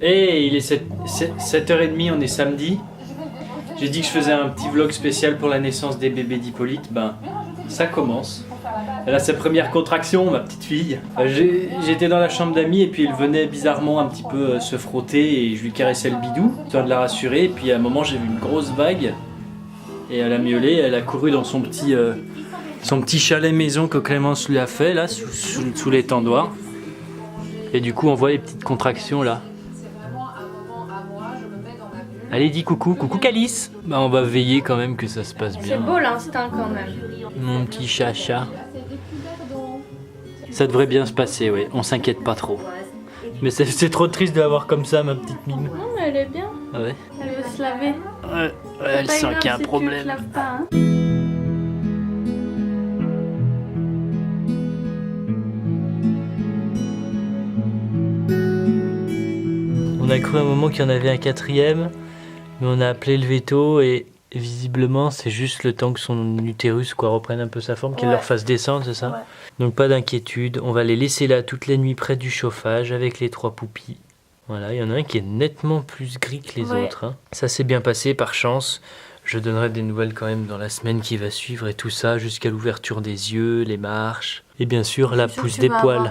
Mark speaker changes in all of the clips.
Speaker 1: Hey, il est 7h30, on est samedi. J'ai dit que je faisais un petit vlog spécial pour la naissance des bébés d'Hippolyte. Ben, ça commence. Elle a sa première contraction, ma petite fille. J'étais dans la chambre d'amis et puis elle venait bizarrement un petit peu se frotter et je lui caressais le bidou, histoire de la rassurer. Et puis à un moment, j'ai vu une grosse vague et elle a miaulé. Elle a couru dans son petit chalet maison que Clémence lui a fait, là, sous l'étendoir. Et du coup, on voit les petites contractions là. Allez, dis coucou, coucou Calice. Bah, on va veiller quand même que ça se passe bien.
Speaker 2: C'est beau l'instinct quand même.
Speaker 1: Mon petit chacha. Ça devrait bien se passer, oui. On s'inquiète pas trop. Mais c'est trop triste de la voir comme ça, ma petite mine.
Speaker 2: Non, mais elle est bien.
Speaker 1: Ah ouais.
Speaker 2: Elle veut se laver.
Speaker 1: Ouais, elle sent qu'il y a un problème.
Speaker 2: Tu te laves pas, hein.
Speaker 1: On a cru un moment qu'il y en avait un quatrième, mais on a appelé le veto et visiblement c'est juste le temps que son utérus reprenne un peu sa forme, qu'il leur fasse descendre, c'est ça?
Speaker 2: Ouais.
Speaker 1: Donc pas d'inquiétude, on va les laisser là toute la nuit près du chauffage avec les 3 poupis. Voilà, il y en a un qui est nettement plus gris que les autres. Hein. Ça s'est bien passé par chance. Je donnerai des nouvelles quand même dans la semaine qui va suivre et tout ça, jusqu'à l'ouverture des yeux, les marches et bien sûr la pousse des poils.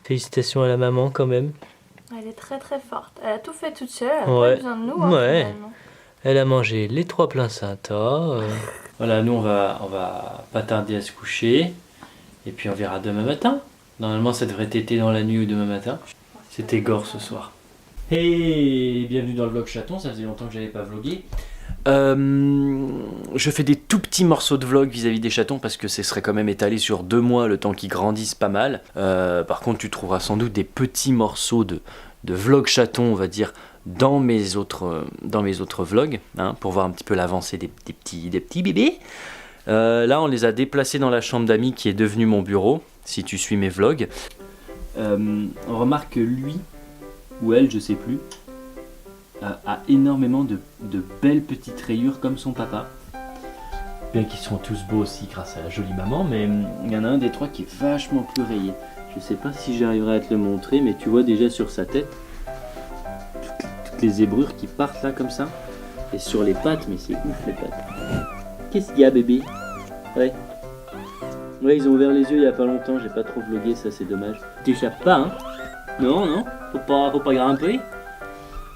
Speaker 1: Félicitations à la maman quand même.
Speaker 2: Elle est très très forte. Elle a tout fait toute seule, elle a pas besoin de nous. Hein, finalement.
Speaker 1: Elle a mangé les 3 placenta. Voilà, nous on va pas tarder à se coucher. Et puis on verra demain matin. Normalement ça devrait téter dans la nuit ou demain matin. C'était gore ce soir. Hey, bienvenue dans le vlog chaton, ça faisait longtemps que j'avais pas vlogué. Je fais des tout petits morceaux de vlog vis-à-vis des chatons parce que ce serait quand même étalé sur 2 mois le temps qu'ils grandissent pas mal. Par contre tu trouveras sans doute des petits morceaux de vlog chaton, on va dire, dans mes autres vlogs, hein, pour voir un petit peu l'avancée des petits bébés. Là on les a déplacés dans la chambre d'amis qui est devenue mon bureau, si tu suis mes vlogs. On remarque que lui ou elle, je sais plus, a énormément de belles petites rayures comme son papa. Bien qu'ils sont tous beaux aussi grâce à la jolie maman, mais il y en a un des 3 qui est vachement plus rayé. Je sais pas si j'arriverai à te le montrer, mais tu vois déjà sur sa tête toutes les zébrures qui partent là comme ça. Et sur les pattes, mais c'est ouf les pattes. Qu'est-ce qu'il y a bébé? Ouais, ils ont ouvert les yeux il y a pas longtemps, j'ai pas trop vlogué, ça c'est dommage. T'échappes pas, hein? Non, faut pas grimper.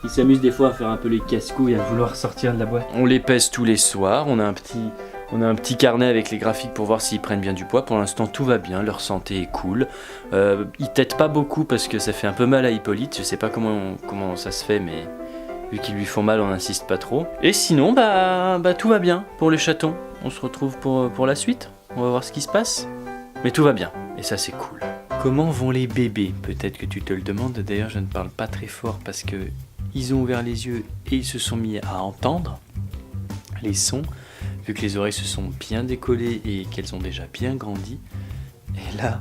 Speaker 1: Ils s'amusent des fois à faire un peu les casse-couilles, à vouloir sortir de la boîte. On les pèse tous les soirs, on a un petit carnet avec les graphiques pour voir s'ils prennent bien du poids. Pour l'instant tout va bien, leur santé est cool. Ils têtent pas beaucoup parce que ça fait un peu mal à Hippolyte, je sais pas comment ça se fait, mais vu qu'ils lui font mal on n'insiste pas trop. Et sinon bah tout va bien pour les chatons. On se retrouve pour la suite, on va voir ce qui se passe. Mais tout va bien, et ça c'est cool. Comment vont les bébés? Peut-être que tu te le demandes, d'ailleurs je ne parle pas très fort parce que ils ont ouvert les yeux et ils se sont mis à entendre les sons, vu que les oreilles se sont bien décollées et qu'elles ont déjà bien grandi. Et là,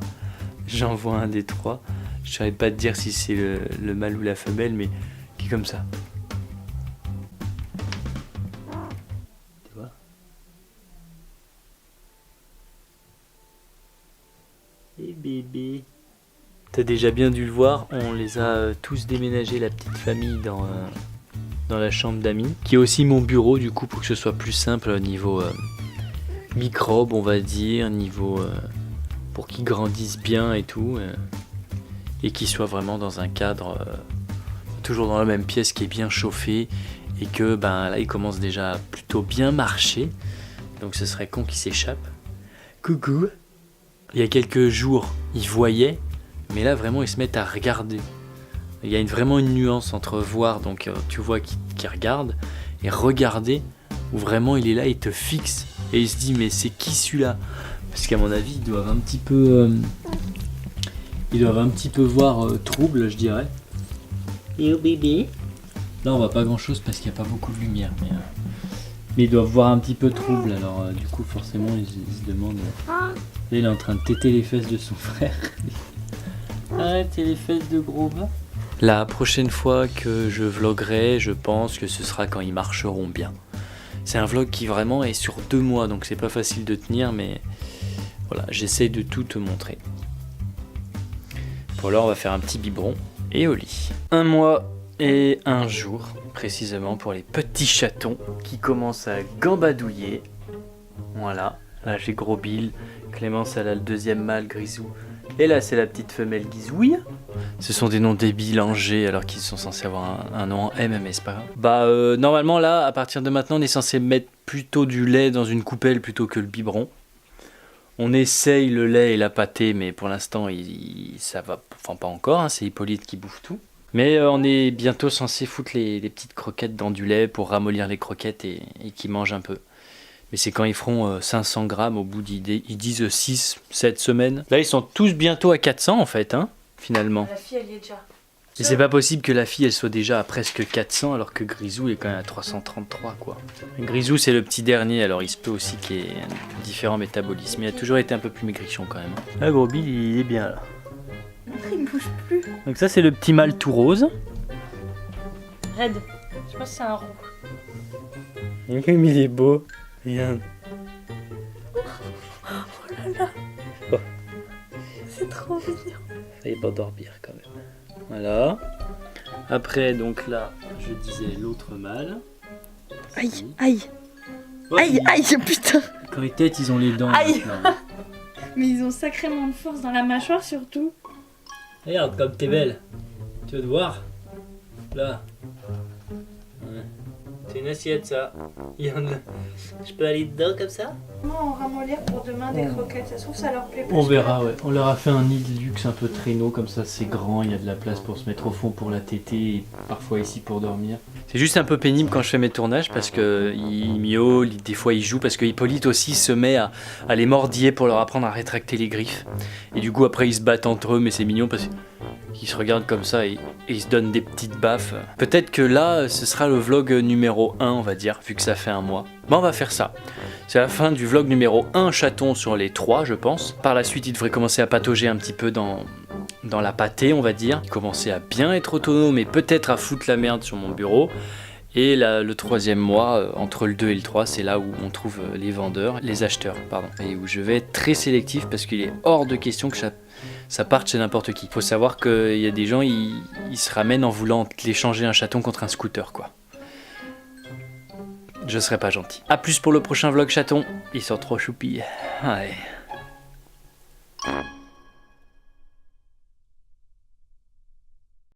Speaker 1: j'en vois un des 3, je ne saurais pas te dire si c'est le mâle ou la femelle, mais qui est comme ça. Tu vois? Et bébé. T'as déjà bien dû le voir, on les a tous déménagés, la petite famille, dans la chambre d'amis, qui est aussi mon bureau du coup, pour que ce soit plus simple au niveau microbes, on va dire, niveau pour qu'ils grandissent bien et tout, et qu'ils soient vraiment dans un cadre toujours dans la même pièce qui est bien chauffée, et que là ils commencent déjà à plutôt bien marcher, donc ce serait con qu'ils s'échappent. Coucou. Il y a quelques jours, ils voyaient. Mais là vraiment ils se mettent à regarder. Il y a vraiment une nuance entre voir, donc tu vois qu'il regarde, et regarder, où vraiment il est là, il te fixe, et il se dit mais c'est qui celui-là? Parce qu'à mon avis ils doivent un petit peu voir trouble, je dirais. Et au bébé? Là on voit pas grand chose parce qu'il n'y a pas beaucoup de lumière, mais ils doivent voir un petit peu trouble, alors du coup forcément ils se demandent. Là il est en train de téter les fesses de son frère. Arrêtez les fesses de gros bas. La prochaine fois que je vloguerai, je pense que ce sera quand ils marcheront bien. C'est un vlog qui vraiment est sur 2 mois, donc c'est pas facile de tenir, mais voilà, j'essaie de tout te montrer. Pour l'heure, on va faire un petit biberon. et au lit. 1 mois et 1 jour, précisément pour les petits chatons qui commencent à gambadouiller. Voilà, là j'ai Gros Bill, Clémence elle a le deuxième mâle Grisou, et là c'est la petite femelle Guizouille. Ce sont des noms débiles en G alors qu'ils sont censés avoir un nom en M, mais c'est pas grave. Normalement là, à partir de maintenant, on est censé mettre plutôt du lait dans une coupelle plutôt que le biberon. On essaye le lait et la pâtée, mais pour l'instant, ça va, enfin pas encore, hein, c'est Hippolyte qui bouffe tout. Mais on est bientôt censé foutre les petites croquettes dans du lait pour ramollir les croquettes et qu'ils mangent un peu. Mais c'est quand ils feront 500 grammes au bout ils disent 6-7 semaines. Là, ils sont tous bientôt à 400 en fait, hein, finalement.
Speaker 2: La fille, elle y est déjà.
Speaker 1: Et c'est pas possible que la fille elle soit déjà à presque 400 alors que Grisou est quand même à 333 quoi. Grisou c'est le petit dernier, alors il se peut aussi qu'il y ait un différent métabolisme. Il a toujours été un peu plus maigrichon quand même. Ah, Gros Bill il est bien là.
Speaker 2: Il ne bouge plus.
Speaker 1: Donc ça c'est le petit mâle tout rose.
Speaker 2: Red. Je pense que c'est un roux.
Speaker 1: Comme il est beau. Regarde.
Speaker 2: Oh là là.
Speaker 1: Oh.
Speaker 2: C'est trop mignon.
Speaker 1: Ça y est pas dormir quand même. Voilà. Après, donc là, je disais l'autre mâle.
Speaker 2: Aïe, aïe.
Speaker 1: Ouais,
Speaker 2: Aïe, aïe, putain.
Speaker 1: Quand ils têtent, ils ont les dents.
Speaker 2: Aïe.
Speaker 1: Maintenant.
Speaker 2: Mais ils ont sacrément de force dans la mâchoire surtout.
Speaker 1: Regarde comme t'es belle. Tu veux te voir? Là. Ouais. C'est une assiette ça. Je peux aller dedans comme ça?
Speaker 2: Comment on ramollir pour demain des croquettes? Ça se trouve ça leur plaît pas.
Speaker 1: On verra, ouais. On leur a fait un nid de luxe un peu traîneau, comme ça c'est grand, il y a de la place pour se mettre au fond pour la tétée et parfois ici pour dormir. C'est juste un peu pénible quand je fais mes tournages parce que ils miaulent, des fois ils jouent, parce que Hippolyte aussi se met à les mordiller pour leur apprendre à rétracter les griffes. Et du coup après ils se battent entre eux, mais c'est mignon parce qu'ils se regardent comme ça et ils se donnent des petites baffes. Peut-être que là ce sera le vlog numéro 1 on va dire, vu que ça fait 1 mois. Bon, on va faire ça. C'est la fin du vlog numéro 1 chaton sur les 3 je pense. Par la suite il devrait commencer à patauger un petit peu dans la pâtée on va dire. Il commençait à bien être autonome et peut-être à foutre la merde sur mon bureau. Et là, le 3e mois, entre le 2 et le 3, c'est là où on trouve les vendeurs, les acheteurs, pardon. Et où je vais être très sélectif parce qu'il est hors de question que ça parte chez n'importe qui. Faut savoir qu'il y a des gens, ils se ramènent en voulant l'échanger un chaton contre un scooter quoi. Je serais pas gentil. A plus pour le prochain vlog chaton. Ils sont trop choupis. Ouais.